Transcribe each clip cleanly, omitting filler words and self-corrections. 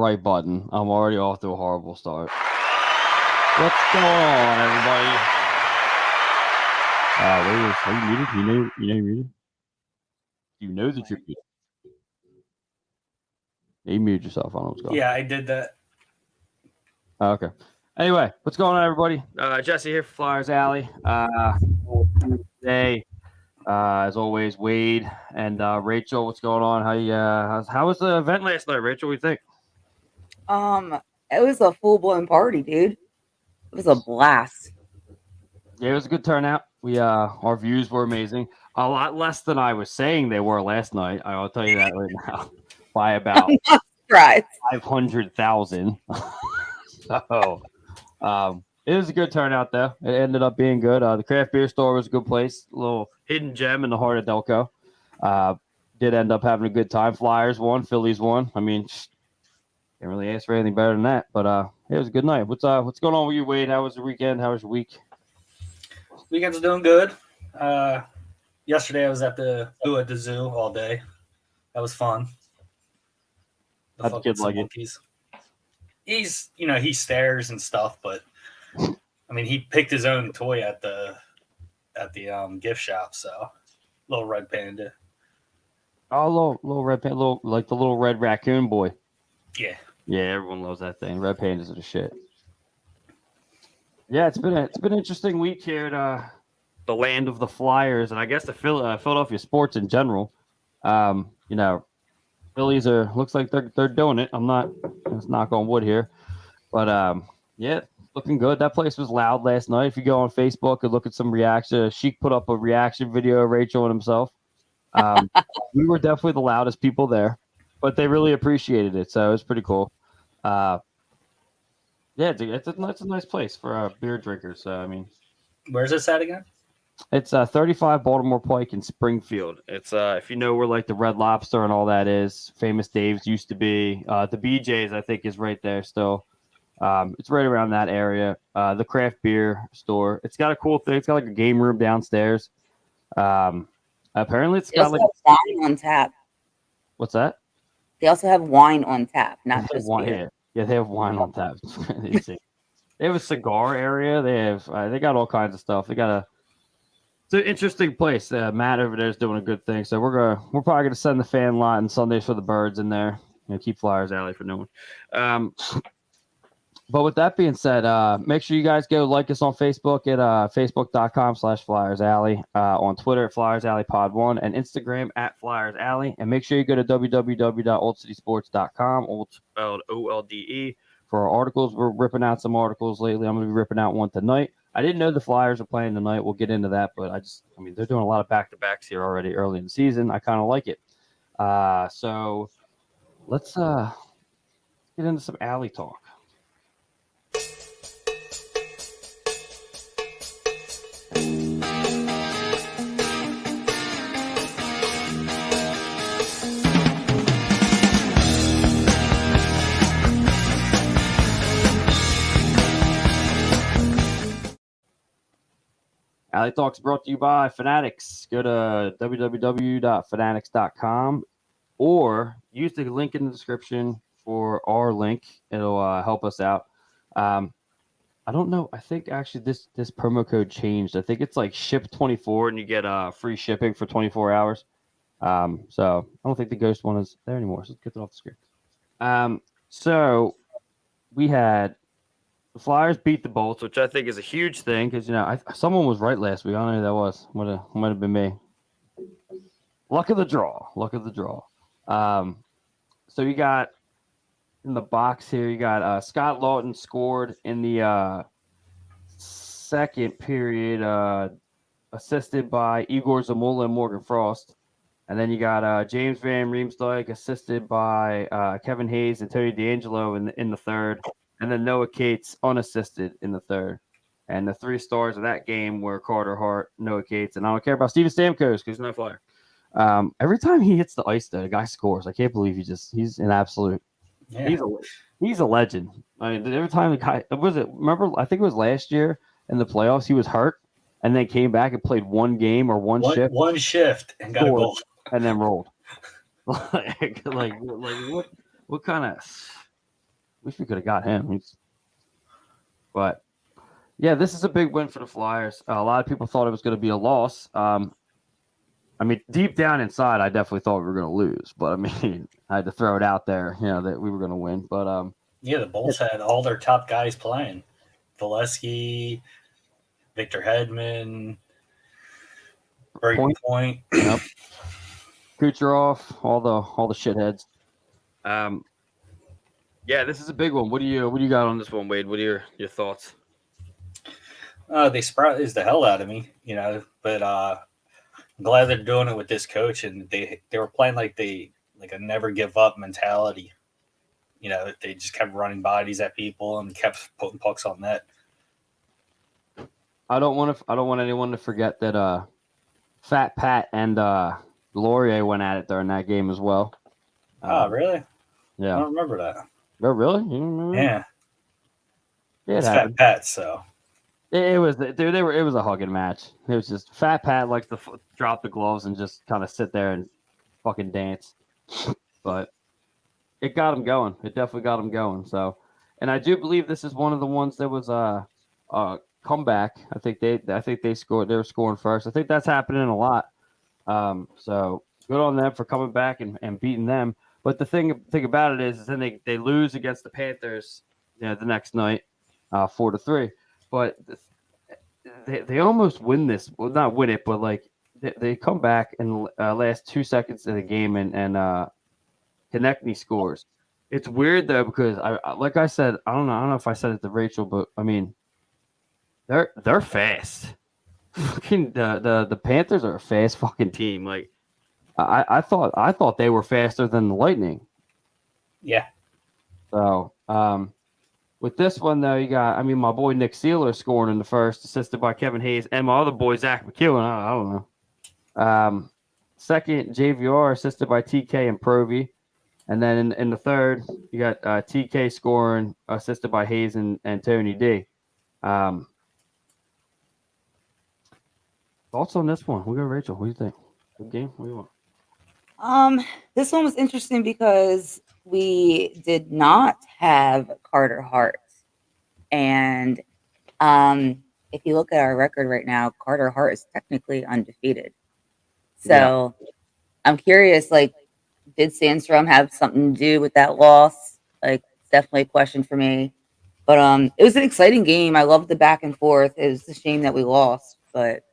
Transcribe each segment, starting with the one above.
right button. I'm already off to a horrible start. What's going on, everybody? Wait, are you muted? You're muted? You know that you're muted. You muted yourself. I don't know what's going on. Yeah, I did that. Okay. Anyway, what's going on, everybody? Jesse here for Flyers Alley. Today, as always, Wade and Rachel. What's going on? How was the event last night, Rachel? What do you think? It was a full-blown party, dude. It was a blast. Yeah, it was a good turnout. Our views were amazing. A lot less than I was saying they were last night. I'll tell you that right now. By about Right. 500,000. So, it was a good turnout, though. It ended up being good. The craft beer store was a good place. A little hidden gem in the heart of Delco. Did end up having a good time. Flyers won. Phillies won. I mean, can't really ask for anything better than that. But it was a good night. What's going on with you, Wade? How was the weekend? How was your week? Weekend's doing good. Yesterday I was at the zoo all day. That was fun. How'd the kid like monkeys. He stares and stuff, but I mean, he picked his own toy at the gift shop. So, little red panda. Oh, little red panda, like the little red raccoon boy. Yeah. Yeah, everyone loves that thing. Red pandas are the shit. Yeah, it's been an interesting week here at the land of the Flyers, and I guess the Philadelphia sports in general. Phillies looks like they're doing it. Let's knock on wood here, but yeah, looking good. That place was loud last night. If you go on Facebook and look at some reaction, Sheik put up a reaction video of Rachel and himself. We were definitely the loudest people there, but they really appreciated it, so it was pretty cool. Yeah, it's a nice place for beer drinkers. I mean, where's this at again? It's 35 Baltimore Pike in Springfield. It's if you know where like the Red Lobster and all that is, Famous Dave's used to be. The BJ's I think is right there still. It's right around that area. The craft beer store. It's got a cool thing. It's got like a game room downstairs. Apparently it's got like wine on tap. What's that? They also have wine on tap, not just beer. Yeah, they have wine on tap. They have a cigar area. They got all kinds of stuff. It's an interesting place. Matt over there is doing a good thing. So we're probably gonna send the fan lot and Sundays for the birds in there. Keep Flyers Alley for no one. But with that being said, make sure you guys go like us on Facebook at facebook.com/Flyers Alley, on Twitter at Flyers Alley Pod 1, and Instagram at Flyers Alley. And make sure you go to www.oldcitysports.com, old spelled OLDE, for our articles. We're ripping out some articles lately. I'm going to be ripping out one tonight. I didn't know the Flyers are playing tonight. We'll get into that, but they're doing a lot of back-to-backs here already early in the season. I kind of like it. So let's get into some Alley talk. Alley Talks brought to you by Fanatics. Go to www.fanatics.com or use the link in the description for our link. It'll help us out. I don't know. I think actually this promo code changed. I think it's like SHIP24 and you get free shipping for 24 hours. So I don't think the Ghost one is there anymore. So let's get it off the screen. So we had the Flyers beat the Bolts, which I think is a huge thing because, someone was right last week. I don't know who that was. Might have been me. Luck of the draw. So you got in the box here, you got Scott Lawton scored in the second period, assisted by Igor Zamula and Morgan Frost. And then you got James Van Riemsdyk assisted by Kevin Hayes and Tony D'Angelo in the third. And then Noah Cates unassisted in the third. And the three stars of that game were Carter Hart, Noah Cates, and I don't care about Steven Stamkos because he's not a Flyer. Every time he hits the ice, though, the guy scores. I can't believe he's an absolute. Yeah. He's a legend. I mean, every time the guy remember, I think it was last year in the playoffs, he was hurt and then came back and played one game or one shift and got a goal and then rolled. like what kind of. wish we could have got him. But yeah, this is a big win for the Flyers. A lot of people thought it was going to be a loss. I mean, deep down inside, I definitely thought we were going to lose. But I mean, I had to throw it out there, that we were going to win. But Yeah, the Bulls had all their top guys playing. Valesky, Victor Hedman, Brayden Point. Yep. Kucherov, all the shitheads. Yeah, this is a big one. What do you got on this one, Wade? What are your thoughts? They surprised the hell out of me, but I'm glad they're doing it with this coach, and they were playing like a never give up mentality. They just kept running bodies at people and kept putting pucks on net. I don't want anyone to forget that Fat Pat and Laurier went at it during that game as well. Oh, really? Yeah. I don't remember that. Oh, really? You don't remember? Yeah. It's Fat Pat, so. It was it was a hugging match. It was just Fat Pat likes to drop the gloves and just kind of sit there and fucking dance. But it got him going. It definitely got him going. So, and I do believe this is one of the ones that was a comeback. I think they scored. They were scoring first. I think that's happening a lot. So good on them for coming back and beating them. But the thing about it is then they lose against the Panthers, the next night, 4-3. But they almost win this. Well, not win it, but like they come back in last 2 seconds of the game and Konechny scores. It's weird though because I like I said, I don't know if I said it to Rachel, but I mean they're fast. Fucking the Panthers are a fast fucking team. Like I thought they were faster than the Lightning. Yeah. So with this one though, you got my boy Nick Seeler scoring in the first, assisted by Kevin Hayes, and my other boy Zach McEwen. I don't know. Second, JVR assisted by TK and Provy. And then in the third, you got TK scoring, assisted by Hayes and Tony D. Thoughts on this one? We go, Rachel. What do you think? Good game. What do you want? This one was interesting because we did not have Carter Hart, and if you look at our record right now, Carter Hart is technically undefeated. So I'm curious, like, did Sandstrom have something to do with that loss? Like, it's definitely a question for me. But it was an exciting game. I loved the back and forth. It was a shame that we lost, but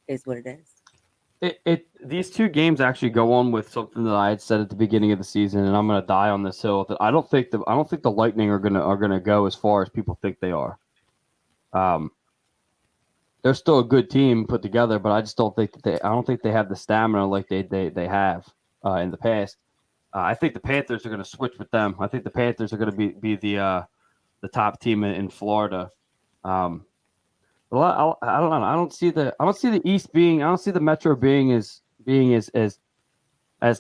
it is what it is. These two games actually go on with something that I had said at the beginning of the season, and I'm going to die on this hill. That I don't think the Lightning are gonna go as far as people think they are. They're still a good team put together, but I just don't think I don't think they have the stamina like they have in the past. I think the Panthers are going to switch with them. I think the Panthers are going to be the top team in Florida. Well, I don't know. I don't see the East being. I don't see the Metro being as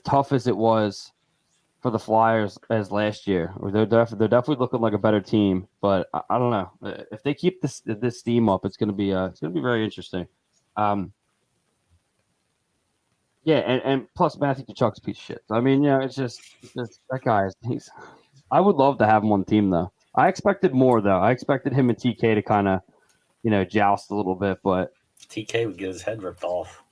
tough as it was for the Flyers as last year. They're definitely looking like a better team. But I don't know if they keep this steam up. It's going to be very interesting. Yeah, and plus Matthew Tkachuk's a piece of shit. I mean, it's just that guy. I would love to have him on the team though. I expected more though. I expected him and TK to kind of joust a little bit, but TK would get his head ripped off.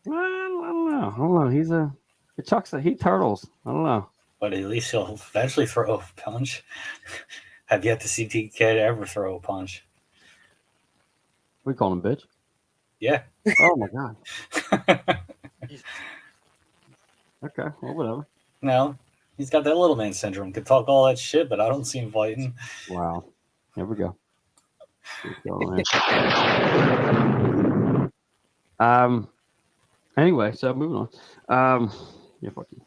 I don't know. He turtles. I don't know. But at least he'll eventually throw a punch. Have yet to see TK ever throw a punch. We call him bitch. Yeah. Oh my god. Okay, well, whatever. No, he's got that little man syndrome. Could talk all that shit, but I don't see him fighting. Wow. Here we go. Anyway, so moving on. Yeah, fuck you.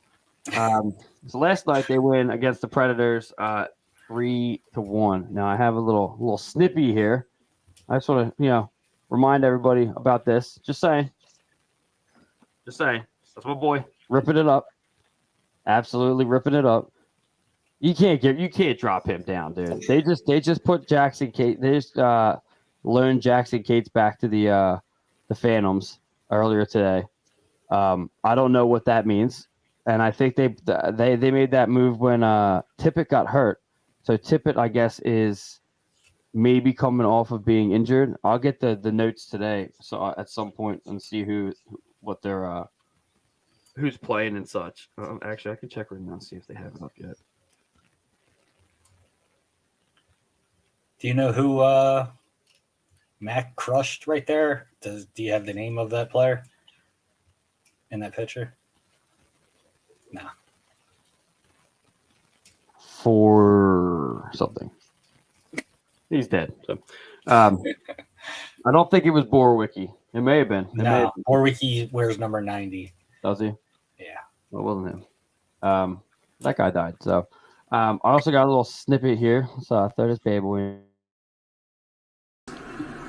So last night they win against the Predators 3-1. Now I have a little snippy here. I just want to remind everybody about this. Just saying. That's my boy ripping it up. Absolutely ripping it up. You can't drop him down, dude. They just put Jackson Cates. They just learned Jackson Cates back to the Phantoms earlier today. I don't know what that means. and I think they made that move when Tippett got hurt. So Tippett, I guess, is maybe coming off of being injured. I'll get the notes today, so at some point, and see what they're who's playing and such. Actually, I can check right now and see if they have it up yet. Do you know who Mac crushed right there? Do you have the name of that player in that picture? No. For something. He's dead. So, I don't think it was Borwicki. It may have been. No, Borwicki wears number 90. Does he? Yeah. Well, it wasn't him. That guy died. So, I also got a little snippet here. So I throw this bad boy in.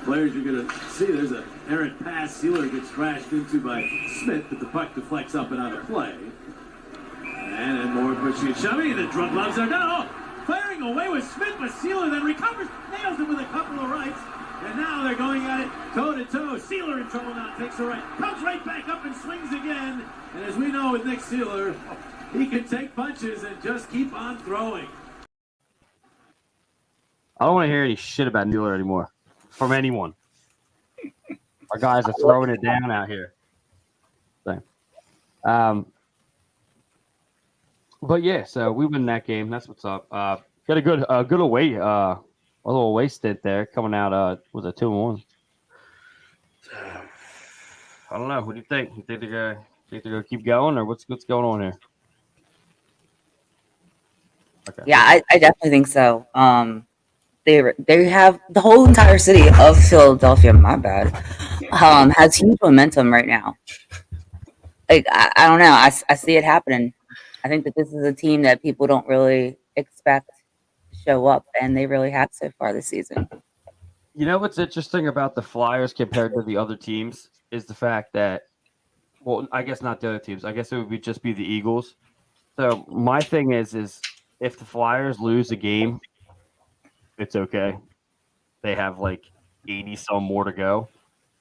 Players you're going to see, there's an errant pass. Sealer gets crashed into by Smith, but the puck deflects up and out of play. And then more pushing and shoving. The drug gloves are down. Oh, firing away with Smith, but Sealer then recovers, nails him with a couple of rights. And now they're going at it toe-to-toe. Sealer in trouble now, takes a right. Comes right back up and swings again. And as we know with Nick Sealer, he can take punches and just keep on throwing. I don't want to hear any shit about Nealer anymore from anyone. Our guys are throwing it down out here. So, but yeah, so we win that game. That's what's up. Got a good away, a little away stint there coming out. Was it 2-1? I don't know. What do you think? You think they're gonna keep going, or what's going on here? Okay. Yeah, I definitely think so. They have the whole entire city of Philadelphia. My bad. Has huge momentum right now. Like I don't know. I see it happening. I think that this is a team that people don't really expect to show up, and they really have so far this season. You know what's interesting about the Flyers compared to the other teams is the fact that, well, I guess not the other teams. I guess it would just be the Eagles. So my thing is if the Flyers lose a game, it's okay. They have like 80 some more to go.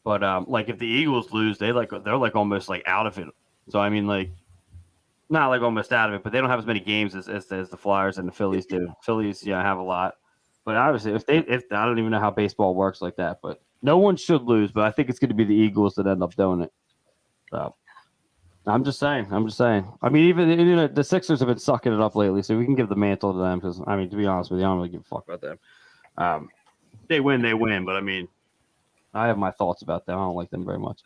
But like if the Eagles lose, they're like almost like out of it. So I mean, like, not like almost out of it, but they don't have as many games as the Flyers and the Phillies do. Phillies, yeah, have a lot. But obviously, if I don't even know how baseball works like that, but no one should lose. But I think it's going to be the Eagles that end up doing it. So I'm just saying. I mean, even the Sixers have been sucking it up lately, so we can give the mantle to them because, I mean, to be honest with you, I don't really give a fuck about them. They win, but I mean, I have my thoughts about them. I don't like them very much.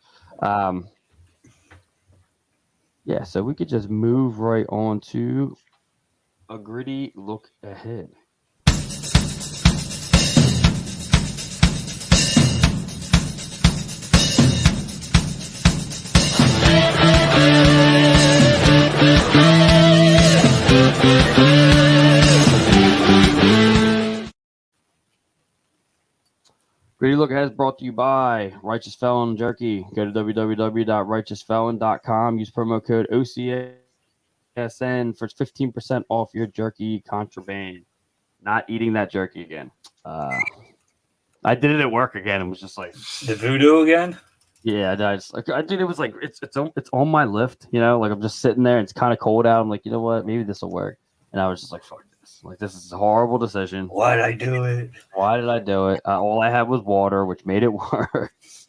Yeah, so we could just move right on to a gritty look ahead. Gritty Look Ahead is brought to you by Righteous Felon Jerky. Go to www.righteousfelon.com. Use promo code OCSN for 15% off your jerky contraband. Not eating that jerky again. I did it at work again. It was just like the voodoo again. Yeah, I did. It was like it's on my lift. You know, like I'm just sitting there. And it's kind of cold out. I'm like, you know what? Maybe this will work. And I was just like, fuck this. Like, this is a horrible decision. Why did I do it? All I had was water, which made it worse.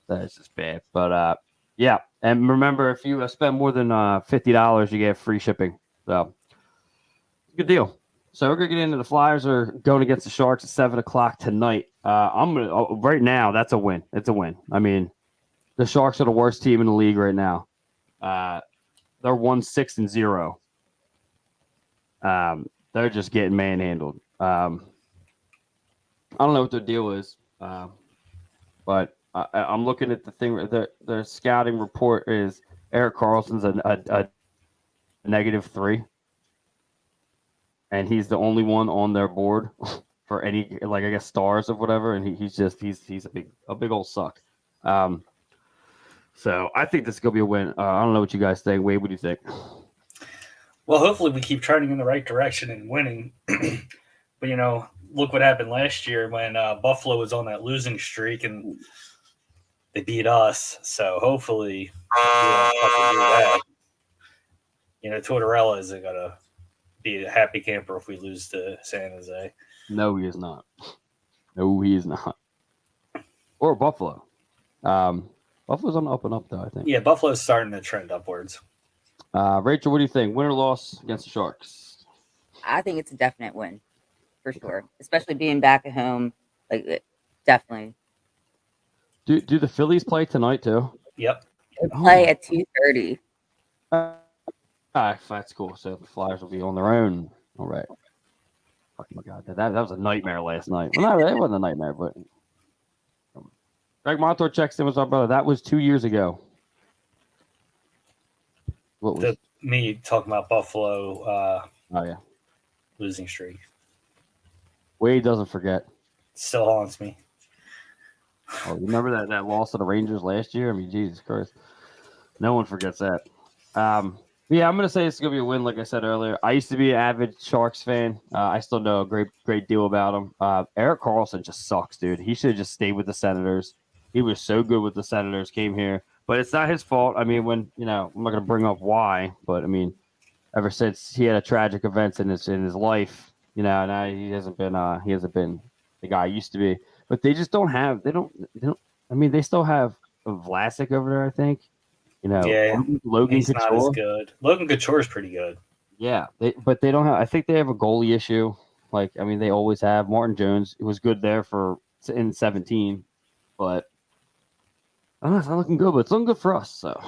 That's just bad. But yeah. And remember, if you spend more than $50, you get free shipping. So good deal. So we're gonna get into the Flyers are going against the Sharks at 7:00 tonight. Right now. That's a win. It's a win. I mean, the Sharks are the worst team in the league right now. They're 1-6-0. They're just getting manhandled. I don't know what their deal is, but I'm looking at the thing. Their scouting report is Erik Karlsson's a -3, and he's the only one on their board for any, like, I guess, stars or whatever. And he's a big old suck. So I think this is gonna be a win. I don't know what you guys think. Wade, what do you think? Well, hopefully we keep trending in the right direction and winning. But, look what happened last year when Buffalo was on that losing streak and they beat us. So hopefully we don't have to do that. Tortorella isn't gonna be a happy camper if we lose to San Jose. No, he is not. No, he is not. Or Buffalo. Buffalo's on the up and up, though, I think. Yeah, Buffalo's starting to trend upwards. Rachel, what do you think? Win or loss against the Sharks? I think it's a definite win for sure, especially being back at home. Definitely. Do the Phillies play tonight too? Yep. They play at 2:30. That's cool. So the Flyers will be on their own. All right. Oh my God, that was a nightmare last night. Well, no, it wasn't a nightmare, but Greg Montour checks in with our brother. That was 2 years ago. What was me talking about Buffalo? Oh yeah, losing streak. Wade doesn't forget. Still haunts me. Oh, you remember that loss to the Rangers last year? I mean, Jesus Christ, no one forgets that. Yeah, I'm gonna say it's gonna be a win. Like I said earlier, I used to be an avid Sharks fan. I still know a great deal about him. Erik Karlsson just sucks, dude. He should have just stayed with the Senators. He was so good with the Senators. Came here, but it's not his fault. I mean, I'm not gonna bring up why, but I mean, ever since he had a tragic event in his life, now he hasn't been the guy he used to be. But they just don't have. They don't. I mean, they still have Vlasic over there, I think. Yeah, Logan he's Couture. not as good. Logan Couture is pretty good. Yeah, but they don't have. I think they have a goalie issue. They always have. Martin Jones was good there in 17, but I don't know, it's not looking good. But it's looking good for us. So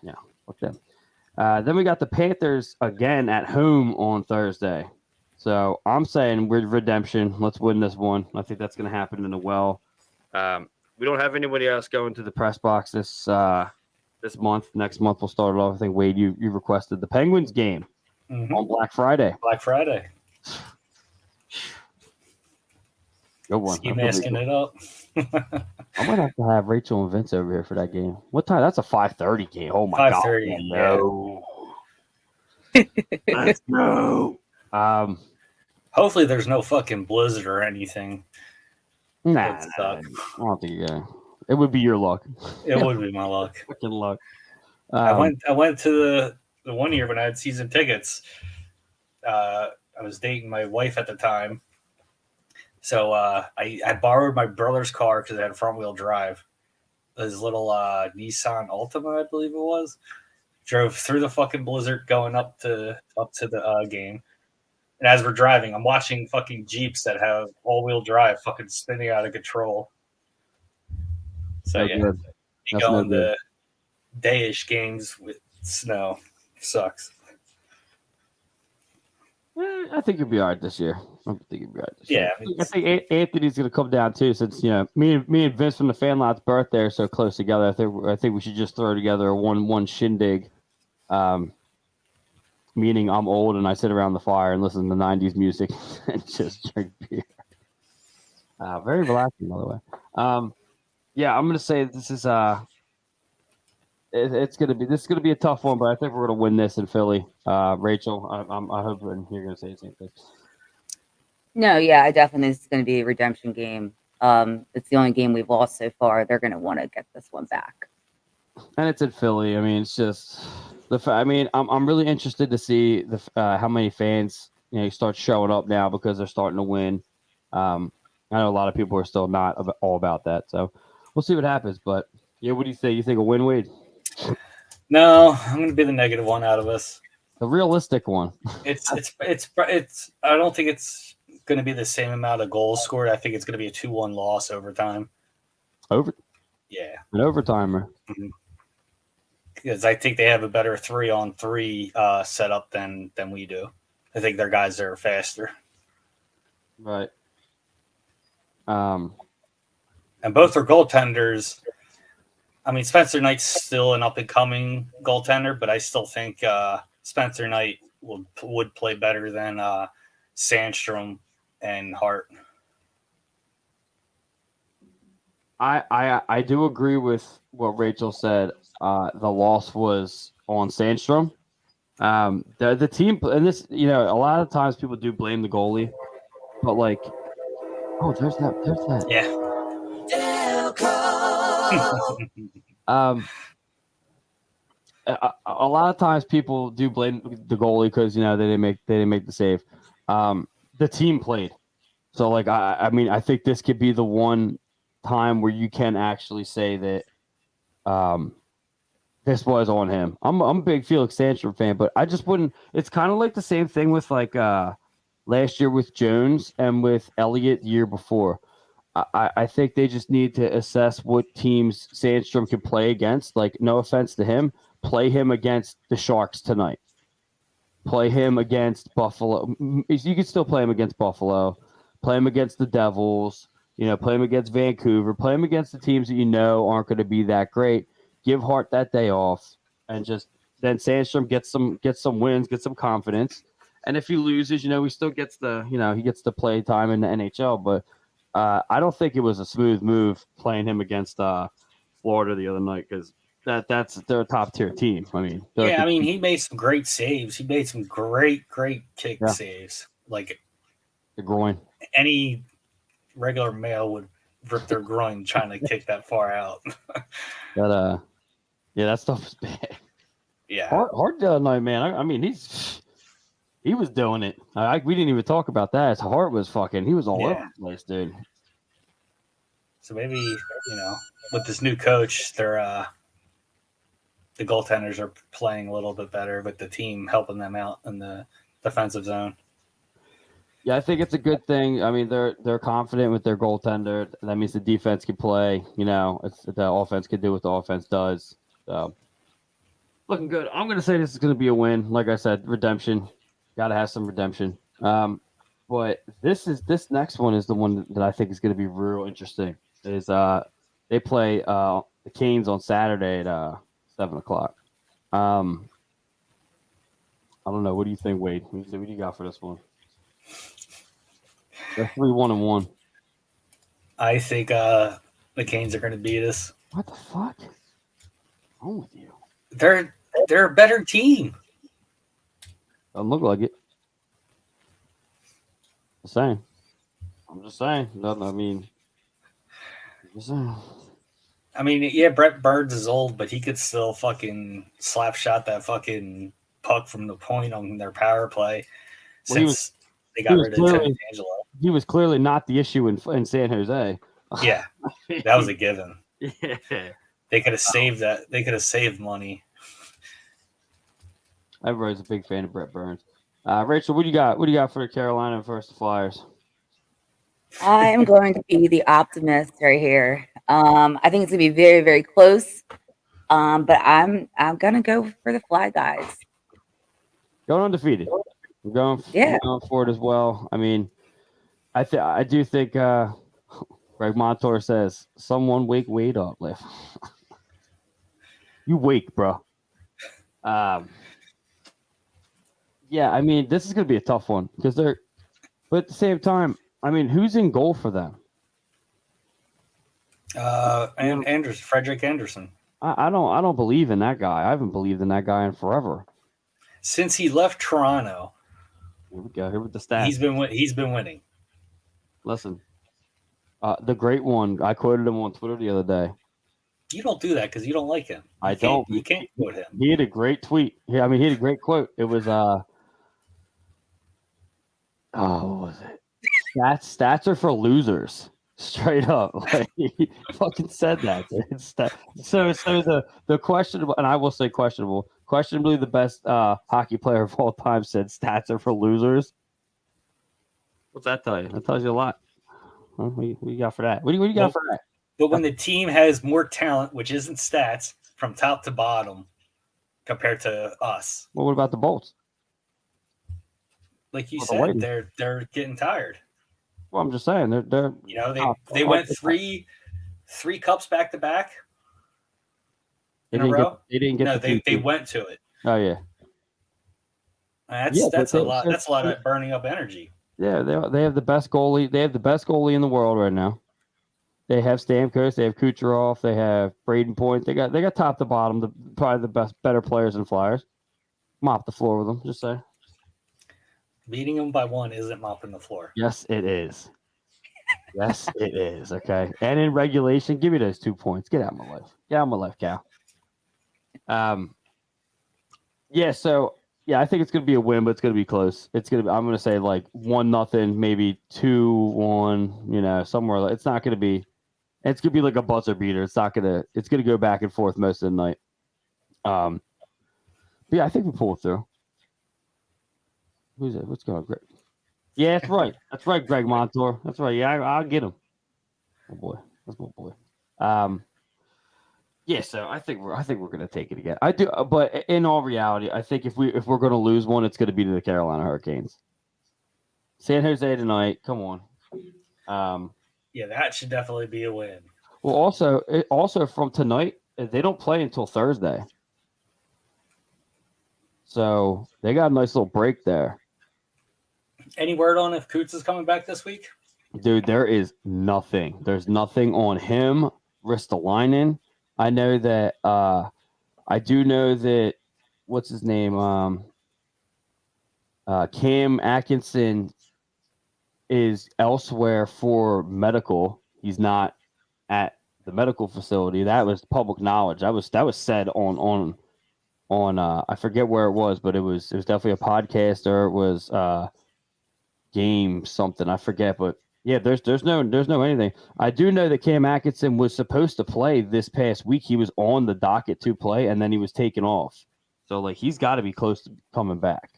yeah, fuck them. Then we got the Panthers again at home on Thursday. So I'm saying we're redemption. Let's win this one. I think that's going to happen in the well. We don't have anybody else going to the press box this month. Next month we'll start it off. I think Wade, you requested the Penguins game on Black Friday. Black Friday. Good one. Ski masking it up. I might have to have Rachel and Vince over here for that game. What time? That's a 5:30 game. Oh my God. 5:30. No. Let's go. Hopefully there's no fucking blizzard or anything. Nah, I don't think it would be your luck. It would be my luck. Fucking luck. I went to the 1 year when I had season tickets. I was dating my wife at the time. So I borrowed my brother's car because it had front wheel drive. His little Nissan Altima, I believe it was. Drove through the fucking blizzard going up to the game. And as we're driving, I'm watching fucking Jeeps that have all-wheel drive fucking spinning out of control. So yeah, you go on the day-ish games with snow. Sucks. I think you'll be all right this year. I think you'll be all right this year. Yeah. I think Anthony's going to come down too, since me and Vince from the Fan Lot's birthday are so close together. I think we should just throw together a one shindig. Meaning I'm old and I sit around the fire and listen to 90s music and just drink beer. Very relaxing, by the way. Yeah, I'm gonna say this is it's gonna be a tough one, but I think we're gonna win this in Philly. Rachel, I hope you're gonna say the same thing. No, yeah, I definitely think it's going to be a redemption game. It's the only game we've lost so far. They're going to want to get this one back. And it's in Philly. I mean, it's just I'm really interested to see how many fans start showing up now because they're starting to win. I know a lot of people are still not all about that, so we'll see what happens. But yeah, what do you think? You think a win, Wade? No, I'm going to be the negative one out of us. The realistic one. It's. I don't think it's going to be the same amount of goals scored. I think it's going to be a 2-1 loss overtime. Yeah, an overtimer. Mm-hmm. Because I think they have a better 3-on-3 setup than we do. I think their guys are faster. Right. And both are goaltenders. I mean, Spencer Knight's still an up-and-coming goaltender, but I still think Spencer Knight would play better than Sandstrom and Hart. I do agree with what Rachel said. The loss was on Sandstrom. The team, and this, a lot of times people do blame the goalie, but there's that. Yeah. a lot of times people do blame the goalie because they didn't make the save. The team played, so like I mean I think this could be the one time where you can actually say that this was on him. I'm a big Felix Sandstrom fan, but I just wouldn't. It's kind of like the same thing with like last year with Jones and with Elliott the year before. I think they just need to assess what teams Sandstrom can play against. Like, no offense to him, play him against the Sharks tonight. Play him against Buffalo. You can still play him against Buffalo. Play him against the Devils. Play him against Vancouver. Play him against the teams that aren't going to be that great. Give Hart that day off, and just then Sandstrom gets some wins, get some confidence. And if he loses, he still gets he gets the play time in the NHL. But I don't think it was a smooth move playing him against Florida the other night because that's their top tier team. I mean, he made some great saves. He made some great kick saves. Like the groin. Any regular male would rip their groin trying to kick that far out. But that stuff is bad. Yeah, Hart the other night, man. I mean, he was doing it. We didn't even talk about that. His heart was he was all over the place, dude. So maybe, with this new coach, they're the goaltenders are playing a little bit better with the team helping them out in the defensive zone. Yeah, I think it's a good thing. I mean, they're confident with their goaltender. That means the defense can play. The offense can do what the offense does. So, looking good. I'm going to say this is going to be a win. Like I said, redemption. Got to have some redemption. But this next one is the one that I think is going to be real interesting. They play the Canes on Saturday at 7:00. I don't know. What do you think, Wade? What do you got for this one? They're 3-1-1. I think the Canes are going to beat us. What the fuck? What's wrong with you? They're a better team. Doesn't look like it. I'm just saying. I mean, yeah, Brett Burns is old, but he could still fucking slap shot that fucking puck from the point on their power play since they got rid of Tony D'Angelo. He was clearly not the issue in San Jose. Yeah, that was a given. Yeah. They could have saved that. They could have saved money. Everybody's a big fan of Brett Burns. Rachel, what do you got? What do you got for the Carolina versus the Flyers? I am going to be the optimist right here. I think it's gonna be very, very close. But I'm gonna go for the Fly guys. Going undefeated. We're going for it as well. I mean, I do think Greg Montour says someone wake Wade up, Liv. You wake, bro. Yeah, I mean, this is going to be a tough one because but at the same time, I mean, who's in goal for them? And Frederick Anderson. I don't believe in that guy. I haven't believed in that guy in forever. Since he left Toronto, here we go. Here with the stats. He's been winning. Listen, the great one. I quoted him on Twitter the other day. You don't do that because you don't like him. You can't quote him. He had a great tweet. Yeah, I mean, he had a great quote. It was what was it? Stats are for losers. Straight up, like he fucking said that. So the questionable, and I will say questionably the best hockey player of all time said stats are for losers. What's that tell you? That tells you a lot. What do you got for that? What do you got for that? But when the team has more talent, which isn't stats, from top to bottom, compared to us. Well, what about the Bolts? Like you said, they're getting tired. Well, I'm just saying they're they went three cups back to back in a row. They didn't get. No, they went to it. Oh yeah. That's a lot. That's a lot of burning up energy. Yeah, they have the best goalie. They have the best goalie in the world right now. They have Stamkos. They have Kucherov. They have Braden Point. They got top to bottom probably the better players in Flyers. Mop the floor with them. Just say. Beating them by one isn't mopping the floor. Yes, it is. Yes, it is. Okay. And in regulation, give me those 2 points. Get out of my life. Get out of my life, Cal. Yeah, so yeah, I think it's gonna be a win, but it's gonna be close. It's gonna be, I'm gonna say like 1-0, maybe 2-1. Somewhere. It's not gonna be. It's gonna be like a buzzer beater. It's not gonna. It's gonna go back and forth most of the night. But yeah, I think we pull it through. Who's it? What's going on, Greg? Yeah, that's right. That's right, Greg Montour. That's right. Yeah, I'll get him. Oh boy, that's my boy. Yeah, so I think we're gonna take it again. I do, but in all reality, I think if we're gonna lose one, it's gonna be to the Carolina Hurricanes. San Jose tonight. Come on. Yeah, that should definitely be a win. Well, also from tonight, they don't play until Thursday, so they got a nice little break there. Any word on if Coots is coming back this week? Dude, there is nothing. There's nothing on him. Ristolainen. I know that. I do know that. What's his name? Cam Atkinson is elsewhere for medical. He's not at the medical facility. That was public knowledge. That was said on I forget where it was, but it was definitely a podcast, or it was game something. I forget, but yeah, there's no anything. I do know that Cam Atkinson was supposed to play this past week. He was on the docket to play, and then he was taken off. So like he's got to be close to coming back.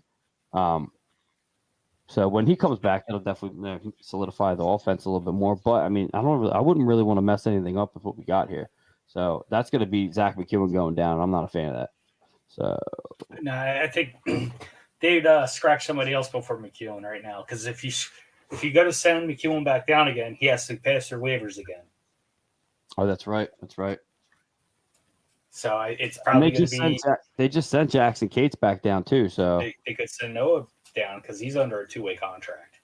So when he comes back, it'll definitely solidify the offense a little bit more. But I mean, I wouldn't really want to mess anything up with what we got here. So that's going to be Zach McEwen going down. I'm not a fan of that. So No, I think they'd scratch somebody else before McEwen right now. Because if you go to send McEwen back down again, he has to pass their waivers again. Oh, that's right. That's right. So it's probably going to be. They just sent Jackson Cates back down too. So they could send Noah down because he's under a 2-way contract.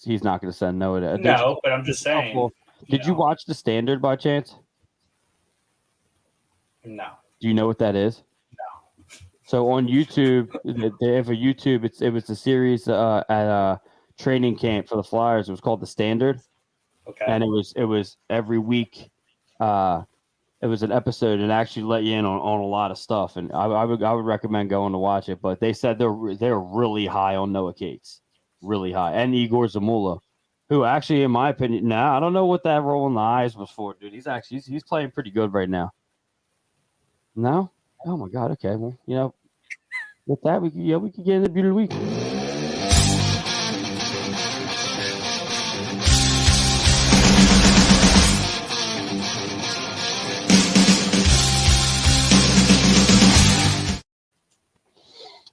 He's not going to send Noah to. No, but I'm just saying. Did you watch The Standard by chance? No. Do you know what that is? No. So on YouTube, they have a YouTube. It was a series at a training camp for the Flyers. It was called The Standard. Okay. And it was every week. It was an episode and actually let you in on a lot of stuff. And I would recommend going to watch it. But they said they're really high on Noah Cates, really high, and Igor Zamula, who actually, in my opinion, I don't know what that roll in the eyes was for, dude. He's playing pretty good right now. No? Oh my God. Okay. Well, with that we could get in the beauty of the week.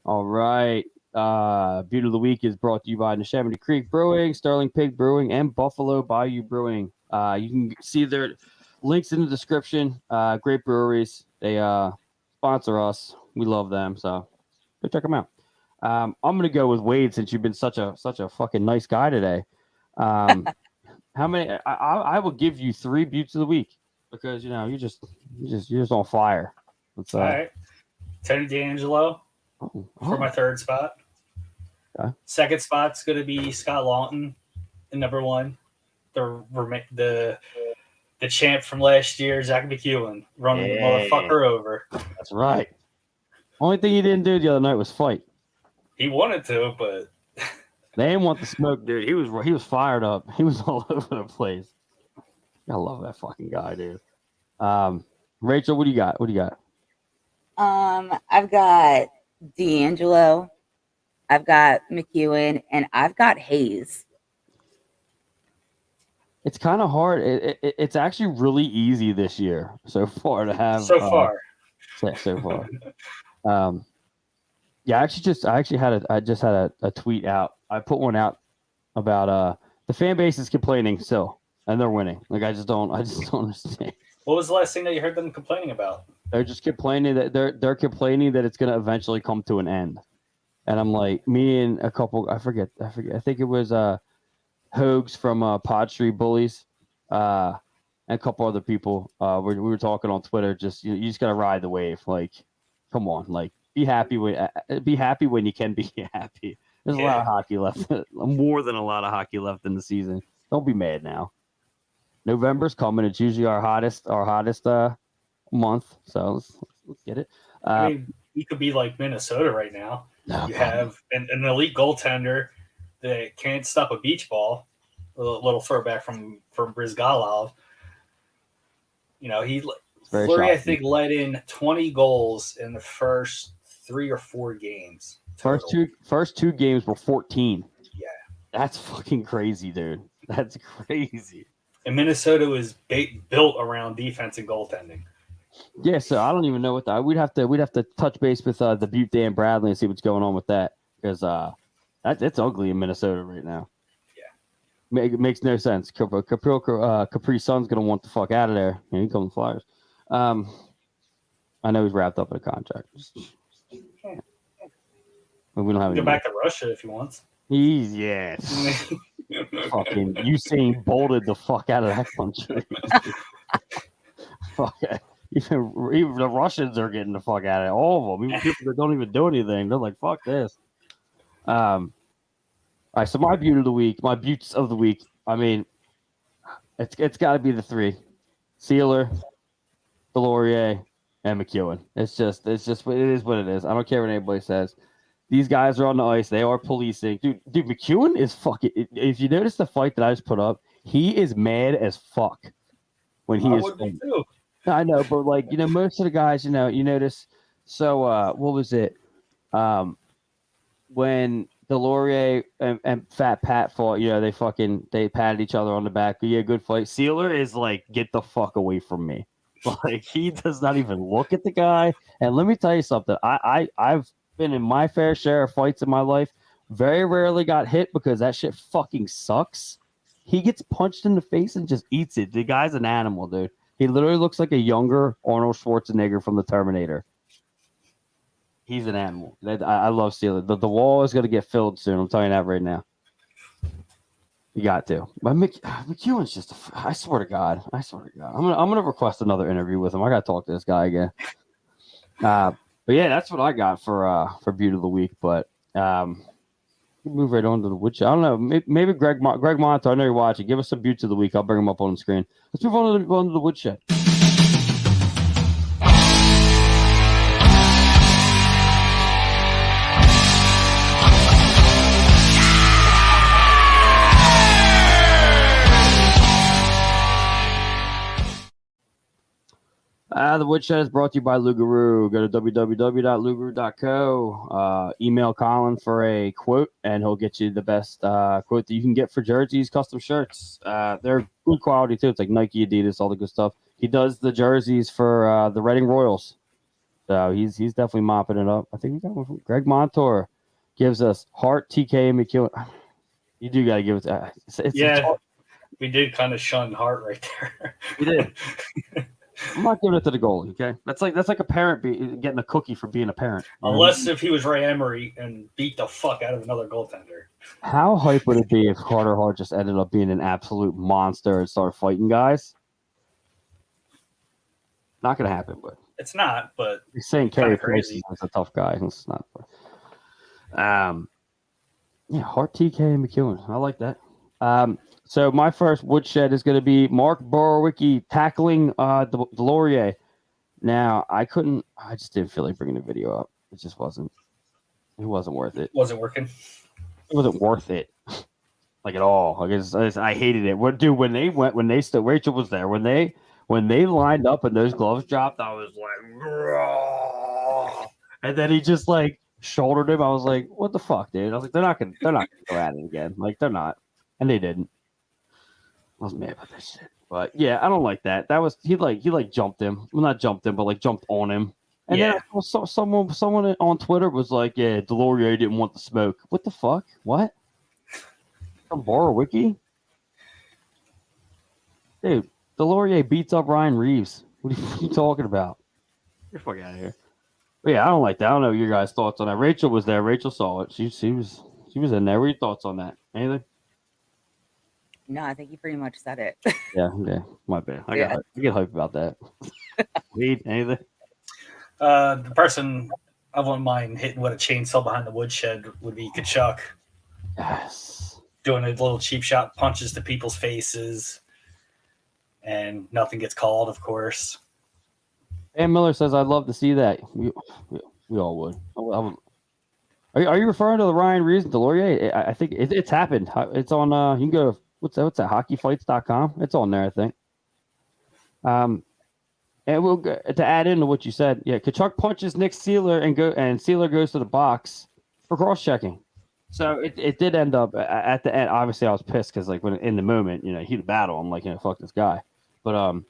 All right. Beauty of the Week is brought to you by Neshaminy Creek Brewing, Sterling Pig Brewing, and Buffalo Bayou Brewing. You can see their links in the description. Great breweries. They sponsor us. We love them, so go check them out. I'm gonna go with Wade since you've been such a fucking nice guy today. How many? I will give you 3 Beauties of the Week because you're just on fire. All right. Tony D'Angelo. For my third spot. Okay. Second spot's going to be Scott Lawton, the number 1. The champ from last year, Zach McEwen, running the motherfucker over. That's right. Only thing he didn't do the other night was fight. He wanted to, but they didn't want the smoke, dude. He was fired up. He was all over the place. I love that fucking guy, dude. Rachel, what do you got? I've got D'Angelo, I've got McEwen, and I've got Hayes. It's kind of hard. It's actually really easy this year so far to have. So far. Yeah, I just had a tweet out. I put one out about the fan base is complaining still, and they're winning. Like I just don't understand. What was the last thing that you heard them complaining about? They're just complaining that they're complaining that it's going to eventually come to an end. And I'm like, me and a couple, I forget. I think it was Hoags from Pod Street Bullies, and a couple other people. We were talking on Twitter. Just you just got to ride the wave. Like, come on, like be happy when you can be happy. There's a lot of hockey left, more than a lot of hockey left in the season. Don't be mad now. November's coming. It's usually our hottest month. So let's get it. he could be like Minnesota right now. No, You have an elite goaltender that can't stop a beach ball. A little throwback from Brizgalov. You know, very Fleury, I shocking. think, let in 20 goals in the first 3 or 4 games. First two games were 14. Yeah. That's fucking crazy, dude. That's crazy. And Minnesota was built around defense and goaltending. Yeah, so I don't even know what we'd have to touch base with the Butte Dan Bradley and see what's going on with that, because it's ugly in Minnesota right now. Yeah, it makes no sense. Capri Sun's gonna want the fuck out of there. Here come the Flyers. I know he's wrapped up in a contract. But we don't have go any. back to Russia if he wants. He's fucking Usain bolted the fuck out of that country. Fuck it. Even the Russians are getting the fuck out of it. All of them. Even people that don't even do anything. They're like, fuck this. All right, so my beauty of the week, my beauties of the week. I mean, it's got to be the 3: Sealer, Delorier, and McEwen. It's just it is what it is. I don't care what anybody says. These guys are on the ice. They are policing. Dude, McEwen is fucking. If you notice the fight that I just put up, he is mad as fuck when he is. Would be too. I know, but like, most of the guys, you notice. So, what was it? When Delorier and Fat Pat fought, they patted each other on the back. Yeah, good fight. Sealer is like, get the fuck away from me. Like, he does not even look at the guy. And let me tell you something. I've been in my fair share of fights in my life. Very rarely got hit because that shit fucking sucks. He gets punched in the face and just eats it. The guy's an animal, dude. He literally looks like a younger Arnold Schwarzenegger from the Terminator. He's an animal. I love Sealer. The wall is going to get filled soon. I'm telling you that right now. You got to. But McEwen's just. I swear to God. I'm gonna request another interview with him. I got to talk to this guy again. But yeah, that's what I got for Beauty of the Week. But move right on to the woodshed. I don't know. Maybe Greg Monto. I know you're watching. Give us some Beauty of the Week. I'll bring him up on the screen. Let's move on to the woodshed. The Woodshed is brought to you by Lugaroo. Go to www.lugaroo.co. Email Colin for a quote, and he'll get you the best quote that you can get for jerseys, custom shirts. They're good quality, too. It's like Nike, Adidas, all the good stuff. He does the jerseys for the Reading Royals. So he's definitely mopping it up. I think we got one from Greg Montour. Gives us Hart, TK, and McEwen. You do got to give it. We did kind of shun Hart right there. We did. I'm not giving it to the goalie, okay? That's like a parent getting a cookie for being a parent. Unless if he was Ray Emery and beat the fuck out of another goaltender. How hype would it be if Carter Hart just ended up being an absolute monster and started fighting guys? Not going to happen, but it's not. But you're saying Carey Price is a tough guy. It's not. Hart, TK, and McEwen. I like that. So my first woodshed is going to be Mark Borowicki tackling Delorier. Now, I just didn't feel like bringing the video up. It just wasn't. It wasn't worth it. Wasn't working. It wasn't worth it, like at all. I hated it. Rachel was there when they lined up and those gloves dropped. I was like, "Raw." And then he just like shouldered him. I was like, what the fuck, dude? I was like, they're not gonna go at it again. Like they're not, and they didn't. I was mad about that shit. But yeah, I don't like that. That was he jumped him. Well, not jumped him, but like jumped on him. And then someone on Twitter was like, yeah, Delorier didn't want the smoke. What the fuck? What? From Borowicki? Dude, Delorier beats up Ryan Reeves. What are you talking about? Get the fuck out of here. But yeah, I don't like that. I don't know your guys' thoughts on that. Rachel was there. Rachel saw it. She was in there. What are your thoughts on that? Anything? No, I think you pretty much said it. Yeah, my bad. I get hyped about that. Wayde, anything? The person I wouldn't mind hitting with a chainsaw behind the woodshed would be Kachuk. Yes. Doing a little cheap shot punches to people's faces, and nothing gets called, of course. Ann Miller says, I'd love to see that. We We all would. I would. Are you referring to the Ryan Reeves and Delorier? I think it's happened. It's on. You can go. What's that? Hockeyfights.com. It's on there, I think. And we'll go, to add into what you said. Yeah, Kachuk punches Nick Sealer and Sealer goes to the box for cross checking. So it did end up at the end. Obviously, I was pissed because like when in the moment, he'd battle. I'm like, fuck this guy. But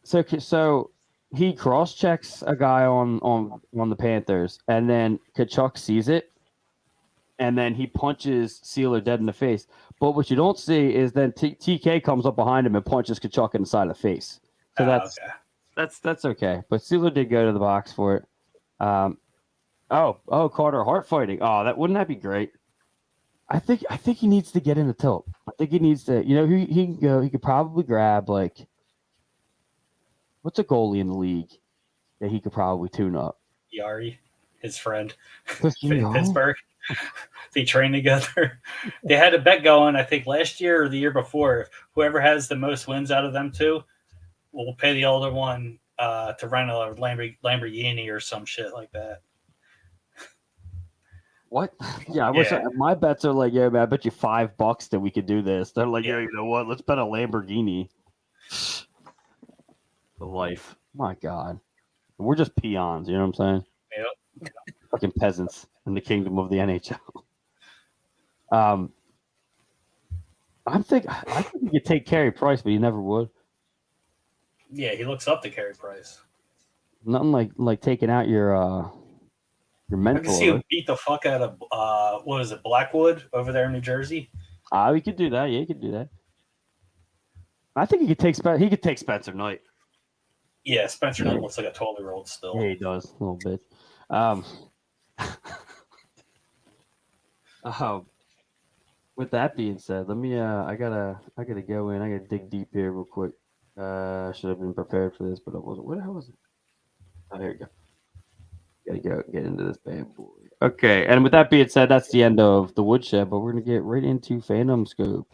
so he cross checks a guy on the Panthers, and then Kachuk sees it, and then he punches Sealer dead in the face. But what you don't see is then TK comes up behind him and punches Kachuk in the side of the face. So that's okay. But Sealer did go to the box for it. Carter Hart fighting. Oh, wouldn't that be great? I think he needs to get in the tilt. I think he needs to. He can go. He could probably grab like. What's a goalie in the league that he could probably tune up? Yari, his friend, Yari? Pittsburgh. They train together. They had a bet going, I think, last year or the year before. Whoever has the most wins out of them two will pay the older one to rent a Lamborghini or some shit like that. What? Yeah, I wish my bets are like, man, I bet you $5 that we could do this. They're like, you know what? Let's bet a Lamborghini. The life. My God. We're just peons, you know what I'm saying? Yep. Fucking peasants in the kingdom of the NHL. I think he could take Carey Price, but he never would. Yeah, he looks up to Carey Price. Nothing like taking out your mental. I can see him beat the fuck out of what is it, Blackwood over there in New Jersey. We could do that. Yeah, he could do that. I think he could take Spencer Knight. Yeah, Spencer Knight looks like a 12-year-old still. Yeah, he does a little bit. With that being said, let me. I gotta go in. I gotta dig deep here real quick. Should have been prepared for this, but I wasn't. Where the hell was it? Oh, here we go. Gotta go get into this bad boy. Okay, and with that being said, that's the end of the woodshed. But we're gonna get right into Phantom Scope.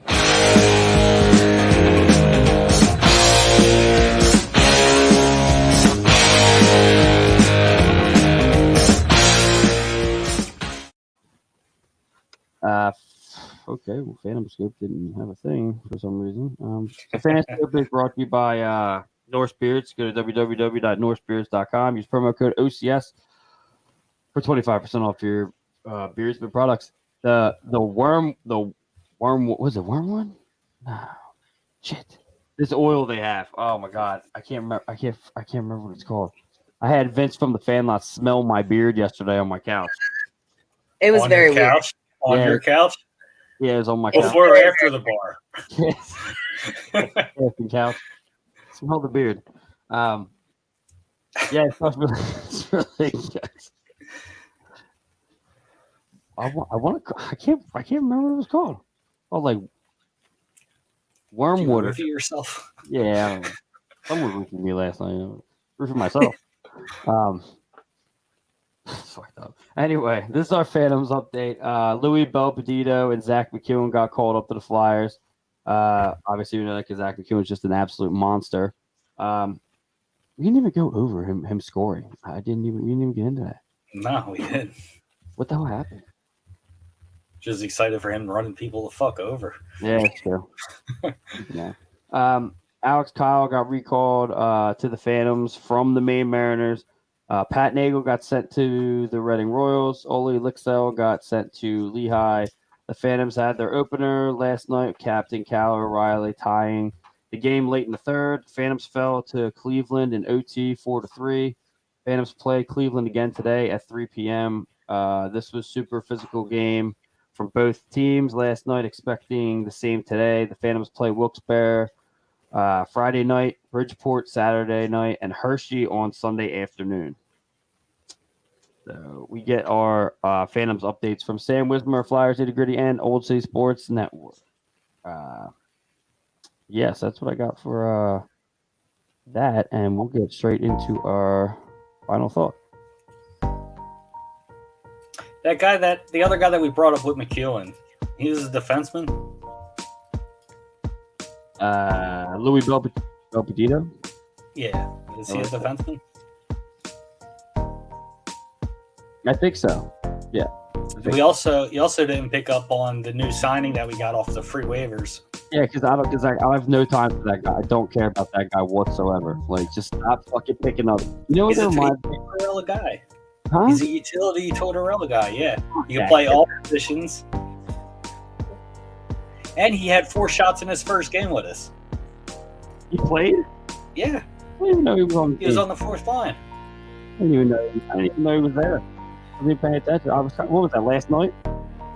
Okay, well, Phantom Scope didn't have a thing for some reason. The Phantom Scope is brought to you by North Spirits. Go to www.northspirits.com. Use promo code OCS for 25% off your beers and products. The worm, was it worm one? No, shit. This oil they have. Oh my God, I can't remember. I can't remember what it's called. I had Vince from the fan lot smell my beard yesterday on my couch. It was very weird. On your couch? Yeah, it was on my couch. Before or after the bar? Yes. Couch. Smell the beard. Yeah, it's really good. I can't remember what it was called. Oh, like wormwood. Review yourself. Yeah, I don't know. Someone roofing me last night. Roofing myself. Fucked up. Anyway, this is our Phantoms update. Louis Belpedito and Zach McEwen got called up to the Flyers. Obviously, we know that because Zach McEwen is just an absolute monster. We didn't even go over him scoring. We didn't even get into that. No, we didn't. What the hell happened? Just excited for him running people the fuck over. Yeah, it's true. Yeah. Alex Kyle got recalled to the Phantoms from the Maine Mariners. Pat Nagel got sent to the Reading Royals. Ole Lixell got sent to Lehigh. The Phantoms had their opener last night. Captain Cal O'Reilly tying the game late in the third. Phantoms fell to Cleveland in OT 4-3. Phantoms play Cleveland again today at 3 p.m. This was super physical game from both teams last night, expecting the same today. The Phantoms play Wilkes-Barre Friday night, Bridgeport Saturday night, and Hershey on Sunday afternoon. So we get our Phantoms updates from Sam Wismer, Flyers Nitty Gritty, and Old City Sports Network. Yes, that's what I got for that, and we'll get straight into our final thought. The other guy that we brought up with McEwen, he's a defenseman. Louis Belpedito. Yeah, is he a defenseman? I think so. Yeah. You also didn't pick up on the new signing that we got off the free waivers. Yeah, because I have no time for that guy. I don't care about that guy whatsoever. Like, just stop fucking picking up. You know what He's a that reminds me? Tortorella guy. Huh? He's a utility Tortorella guy. Yeah, you can Yeah. play all positions. And he had 4 shots in his first game with us. He played? Yeah, I didn't even know he was on the he was team. on the 4th line. I didn't even know he was there. I wasn't paying attention. What was that, last night?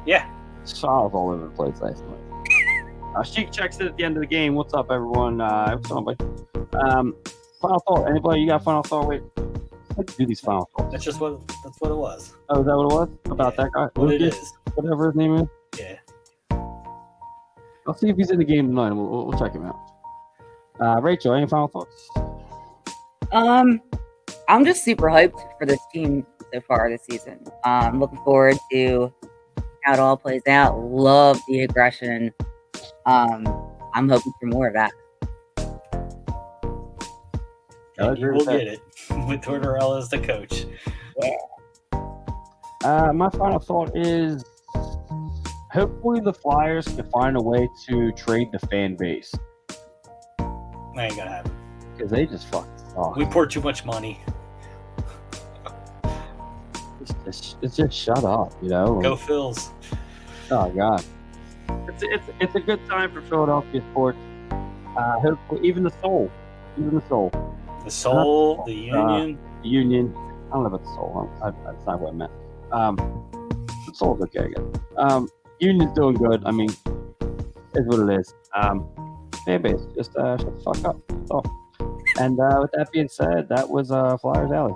Yeah. So I was all over the place last night. Sheik checks in at the end of the game. What's up, everyone? What's on, buddy? Final thought. Anybody, you got a final thought? Wait, let's do these final thoughts. That's what it was. Oh, is that what it was? About Yeah, that guy? What it Lucas? is. Whatever his name is. Yeah. I'll see if he's in the game tonight. We'll check him out. Rachel, any final thoughts? I'm just super hyped for this team so far this season. Looking forward to how it all plays out. Love the aggression. I'm hoping for more of that. I And agree you with will that. get it with Tortorella as the coach. My final thought is hopefully the Flyers can find a way to trade the fan base That ain't gonna happen. because they just fucking suck. We pour too much money. It's just shut up, you know? Go Phils. Oh god, it's a good time for Philadelphia sports. Hopefully, even the Soul, The Soul, the Union. the Union. I don't know about the Soul. That's not what I meant. The Soul's okay, I guess. Union's doing good. I mean, it's what it is. Fan base, just shut the fuck up. That's all. And with that being said, that was Flyers Alley.